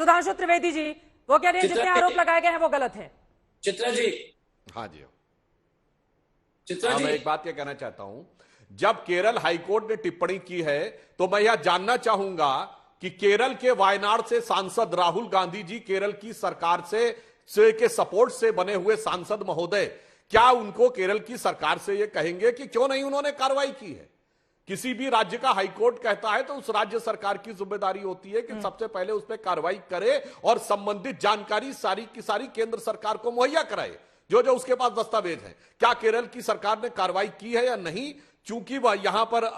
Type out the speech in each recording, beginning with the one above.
सुधांशु त्रिवेदी जी, वो कह रहे हैं जितने आरोप लगाए गए हैं वो गलत है। चित्रा जी, हाँ जी, चित्रा जी, मैं एक बात ये कहना चाहता हूं, जब केरल हाईकोर्ट ने टिप्पणी की है तो मैं यह जानना चाहूंगा कि केरल के वायनाड से सांसद राहुल गांधी जी, केरल की सरकार से के सपोर्ट से बने हुए सांसद महोदय, क्या उनको केरल की सरकार से यह कहेंगे कि क्यों नहीं उन्होंने कार्रवाई की है? किसी भी राज्य का हाईकोर्ट कहता है तो उस राज्य सरकार की जिम्मेदारी होती है कि सबसे पहले उस पर कार्रवाई करे और संबंधित जानकारी सारी की सारी केंद्र सरकार को मुहैया कराए, जो जो उसके पास दस्तावेज है। क्या केरल की सरकार ने कार्रवाई की है या नहीं? चूंकि वह यहां पर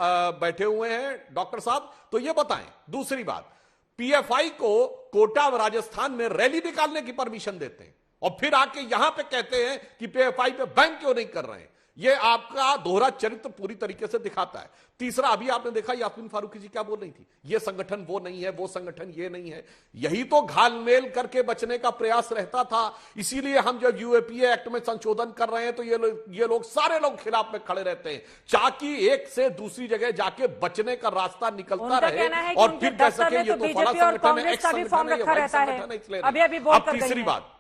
बैठे हुए हैं डॉक्टर साहब, तो ये बताएं। दूसरी बात, पीएफआई को कोटा राजस्थान में रैली निकालने की परमिशन देते हैं और फिर आके यहां पे कहते हैं कि पीएफआई पे बैन क्यों नहीं कर रहे हैं। ये आपका दोहरा चरित्र पूरी तरीके से दिखाता है। तीसरा, अभी आपने देखा यास्मीन फारूकी जी क्या बोल रही थी, ये संगठन वो नहीं है, वो संगठन ये नहीं है। यही तो घालमेल करके बचने का प्रयास रहता था। इसीलिए हम जब यूएपीए एक्ट में संशोधन कर रहे हैं तो ये लोग सारे लोग खिलाफ में खड़े रहते हैं, ताकि एक से दूसरी जगह जाके बचने का रास्ता निकलता रहे और फिर कह सके ये तो फला संगठन है, एक्स संगठन है। अब तीसरी बात,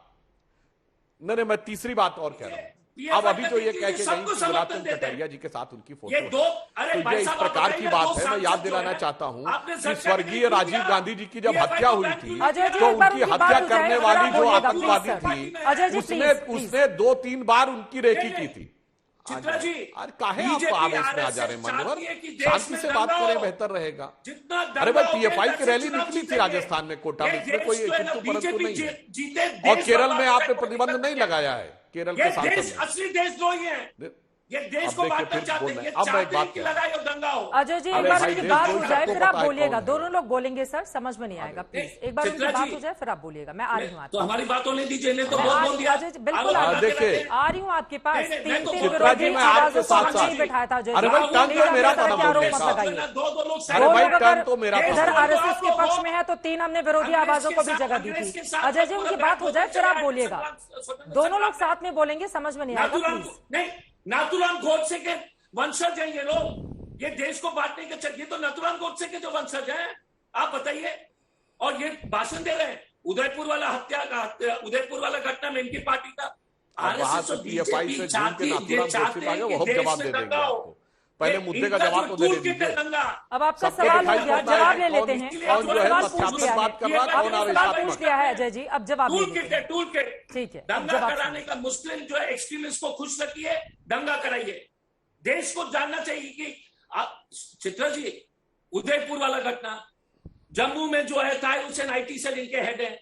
नहीं, मैं तीसरी बात और कह रहा हूं। अब अभी तो ये कह के गई कि गुलाबचंद कटारिया जी के साथ उनकी फोटो है, तो ये इस प्रकार की बात है। मैं याद दिलाना चाहता हूं कि स्वर्गीय राजीव गांधी जी की जब हत्या हुई थी तो उनकी हत्या करने वाली जो आतंकवादी थी उसने 2-3 बार उनकी रेकी की थी। चित्रा जी, अरे काहे आप आवेश में आ जा रहे हैं मनोहर, शांति से बात करें, बेहतर रहेगा। अरे भाई, पीएफआई की रैली निकली थी राजस्थान में, कोटा में, इसमें कोई परंतु नहीं है। और केरल में आपने प्रतिबंध नहीं लगाया है, केरल के सांसद असली देशद्रोही हैं। ये देश को बांटना चाहते हैं। अब मैं एक बात की लड़ाई और दंगा हो। अजय जी, एक बार उनकी बात हो जाए फिर आप बोलिएगा। दोनों लोग बोलेंगे सर, समझ में नहीं आएगा, प्लीज एक बार उनकी बात हो जाए फिर आप बोलिएगा। मैं आ रही हूँ, तो हमारी बात होने दीजिए, नहीं तो बहुत बोल दिया। अजय बिल्कुल देखिए, आ रही हूँ आपके पास। चित्रा जी, मैं आपके साथ साथ बैठाया था अजय। अरे भाई, टर्न तो मेरा था ना बोलने का। अरे भाई, टर्न तो मेरा था। इधर आरएसएस के पक्ष में है तो 3 हमने विरोधी आवाजों को भी जगह दी थी। अजय जी, उनकी बात हो जाए फिर आप बोलिएगा। दोनों लोग साथ में बोलेंगे, समझ में नहीं आएगा, प्लीज। नाथुराम गोडसे के वंशज हैं ये लोग, ये देश को बांटने के ये तो नाथुराम गोडसे के जो वंशज हैं, आप बताइए। और ये भाषण दे रहे हैं उदयपुर वाला घटना में इनकी पार्टी का आरएसएस और बीजेपी चाहती है वो जवाब दे देंगे आपको। पहले मुद्दे का जवाब तो दे दीजिए। अब आपका सवाल हो गया, जवाब ले लेते हैं। कौन जो है तथ्यात्मक बात कर रहा है, कौन आवेशात्मक पूछ लिया है अजय जी, अब जवाब टूल के ठीक है। दंगा कराने का मुस्लिम जो है एक्सट्रीमिस्ट को खुश रखिए, दंगा कराइए। देश को जानना चाहिए कि चित्रा जी, उदयपुर वाला घटना, जम्मू में जो है ताहिर हुसैन आईटी सेल इनके हेड है,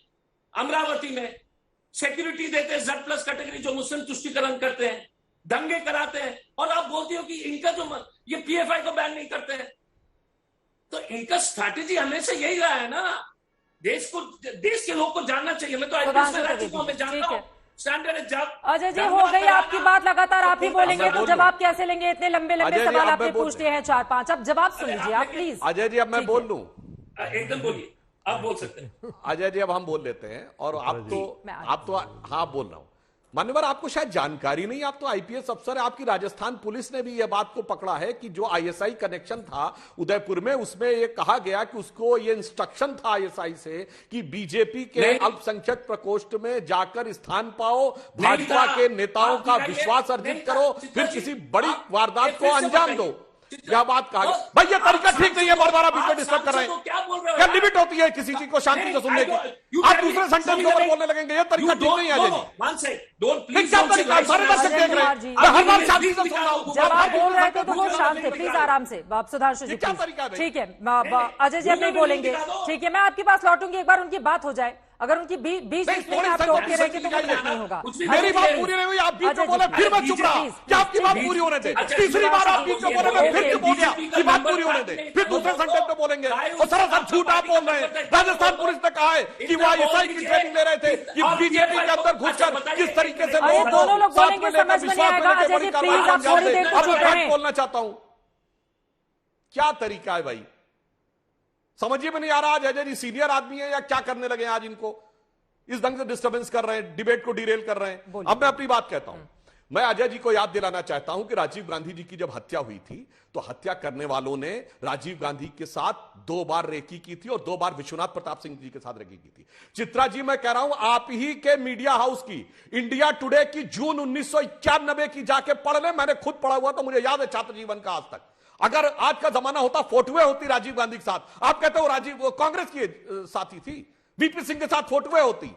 अमरावती में सिक्योरिटी देते हैं Z+ कैटेगरी जो मुस्लिम तुष्टिकरण करते हैं, दंगे कराते हैं, और आप बोलते हो कि इनका जो ये पीएफआई को बैन नहीं करते हैं। तो इनका स्ट्रैटेजी हमेशा यही रहा है ना, देश के लोग को जानना चाहिए। मैं तो आईपीएस में रह चुका हूं, मैं जानता हूं स्टैंडर्ड है। जब अजय जी हो गई आपकी बात, लगातार आप ही बोलेंगे तो जवाब कैसे लेंगे? इतने लंबे लंबे सवाल आपने पूछ लिए हैं 4-5, अब जवाब सुन लीजिए आप प्लीज। अजय जी, अब मैं बोल लूं? एकदम बोलिए, आप बोल सकते हैं। अजय जी, अब हम बोल लेते हैं। और आप तो हाँ बोल रहा हूं मान्यवर, आपको शायद जानकारी नहीं, आप तो आईपीएस अफसर है। आपकी राजस्थान पुलिस ने भी यह बात को पकड़ा है कि जो आईएसआई कनेक्शन था उदयपुर में, उसमें यह कहा गया कि उसको ये इंस्ट्रक्शन था आईएसआई से कि बीजेपी के अल्पसंख्यक प्रकोष्ठ में जाकर स्थान पाओ, भाजपा के नेताओं का विश्वास अर्जित करो, फिर किसी बड़ी वारदात को अंजाम दो। क्या बात कहा भाई, ये तरीका ठीक नहीं है, बार बार आप इसको डिस्टर्ब कर रहे हैं। क्या लिमिट होती है किसी चीज को शांति से सुनने की? आप दूसरे सेंटेंस के ऊपर बोलने लगेंगे, ये तरीका ठीक नहीं है। क्या तरीका? सारे दर्शक देख रहे हैं, मैं हर बार शांति से सुन रहा हूं। जब आप बोल रहे थे तो वो शांत थे, प्लीज आराम से। आप सुधांशु जी, ठीक है। अजय जी अब नहीं बोलेंगे, ठीक है। मैं आपके पास लौटूंगी, एक बार उनकी बात हो जाए। अगर उनकी बीच में आप टोक के रहेंगे तो कुछ नहीं होगा। मेरी बात पूरी नहीं हुई, आप बीच में बोले, फिर मैं चुप रहा। क्या आपकी बात पूरी होने दे? तीसरी बार आप बीच में बोले, मैं फिर क्यों बोल गया कि बात पूरी होने दे? फिर दूसरे सेंटेंस में बोलेंगे और सरासर झूठ आप बोल रहे हैं। राजस्थान पुलिस ने कहा है कि वो आईएसआई की ट्रेनिंग ले रहे थे कि बीजेपी के अंदर घुसकर किस तरीके से दोनों लोग बोलेंगे, समझ में नहीं आएगा। अजय जी प्लीज, आप थोड़ी देर को चुप रहें। बोलना चाहता हूं, क्या तरीका है भाई, समझिए में नहीं आ रहा। आज अजय जी सीनियर आदमी है या क्या करने लगे? आज इनको इस ढंग से डिस्टर्बेंस कर रहे हैं, डिबेट को डिरेल कर रहे हैं। अब मैं अपनी बात कहता हूं। मैं अजय जी को याद दिलाना चाहता हूं कि राजीव गांधी जी की जब हत्या हुई थी तो हत्या करने वालों ने राजीव गांधी के साथ 2 बार रेकी की थी और 2 बार विश्वनाथ प्रताप सिंह जी के साथ रेकी की थी। चित्रा जी, मैं कह रहा हूं आप ही के मीडिया हाउस की इंडिया टुडे की जून 1991 की जाके पढ़ ले, मैंने खुद पढ़ा हुआ तो मुझे याद है छात्र जीवन का आज तक। अगर आज का जमाना होता, फोटोएं होती राजीव गांधी के साथ, आप कहते हो राजीव कांग्रेस की साथी थी, बीपी सिंह के साथ फोटोएं होती।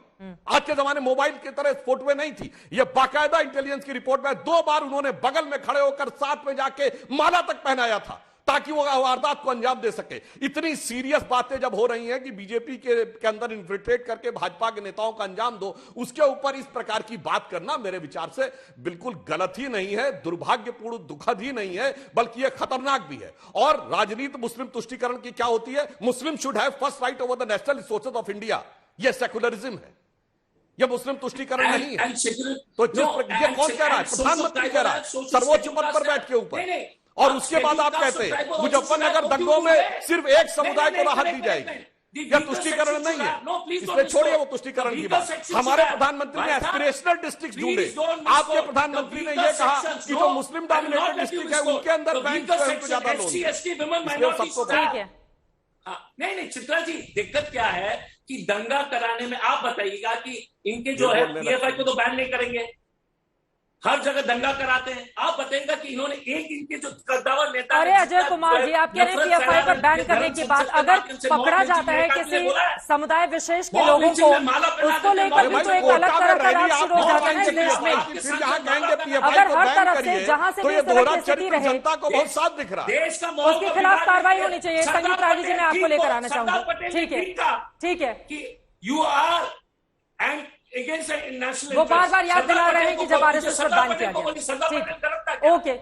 आज के जमाने मोबाइल की तरह फोटोएं नहीं थी। यह बाकायदा इंटेलिजेंस की रिपोर्ट में 2 बार उन्होंने बगल में खड़े होकर साथ में जाके माला तक पहनाया था ताकि वो वारदात को अंजाम दे सके। इतनी सीरियस बातें जब हो रही हैं कि बीजेपी के अंदर इन्फिल्ट्रेट करके भाजपा के नेताओं का अंजाम दो, उसके ऊपर इस प्रकार की बात करना मेरे विचार से बिल्कुल गलत ही नहीं है, दुर्भाग्यपूर्ण, दुखद ही नहीं है, बल्कि यह खतरनाक भी है। और राजनीति मुस्लिम तुष्टीकरण की क्या होती है? मुस्लिम should have first right over the national resources of India. यह सेकुलरिज्म है, यह मुस्लिम तुष्टीकरण नहीं है। तो ये कौन कह रहा है? प्रधानमंत्री कह रहा है सर्वोच्च पद पर बैठ के ऊपर, और उसके बाद आप कहते हैं मुजफ्फरनगर दंगों में सिर्फ एक समुदाय को राहत दी जाएगी। यह तुष्टीकरण नहीं है, इसलिए छोड़िए वो तुष्टीकरण की बात। हमारे प्रधानमंत्री ने एस्पिरेशनल डिस्ट्रिक्ट ढूंढे, आपके प्रधानमंत्री ने यह कहा कि जो मुस्लिम डोमिनेटेड डिस्ट्रिक्ट है उनके अंदर बैंक को ज्यादा लोन सबको। ठीक है, नहीं चित्रा जी, दिक्कत क्या है कि दंगा कराने में आप बताइएगा कि इनके जो है पीएफआई को तो बैन नहीं करेंगे, हर जगह दंगा कराते हैं। आप बताएंगे कि इन्होंने एक इनके जो कद्दावर नेता, अरे अजय कुमार जी, आप कह रहे हैं पीएफआई पर बैन करने की बात, अगर पकड़ा जाता है किसी समुदाय विशेष के लोगों को, उसको लेकर भी तो एक अलग तरह का राज शुरू हो जाता है इस देश में। अगर हर तरफ से जहां से भी इस तरह की स्थिति रहे, जनता को बहुत साफ दिख रहा है, उसके खिलाफ कार्रवाई होनी चाहिए। संगीत राजी जी, मैं आपको लेकर आना चाहूंगी। ठीक है, यू आर एंड वो बार बार याद दिला रहे हैं कि जब आरएसएस पर बैन किया गया। ठीक, ओके।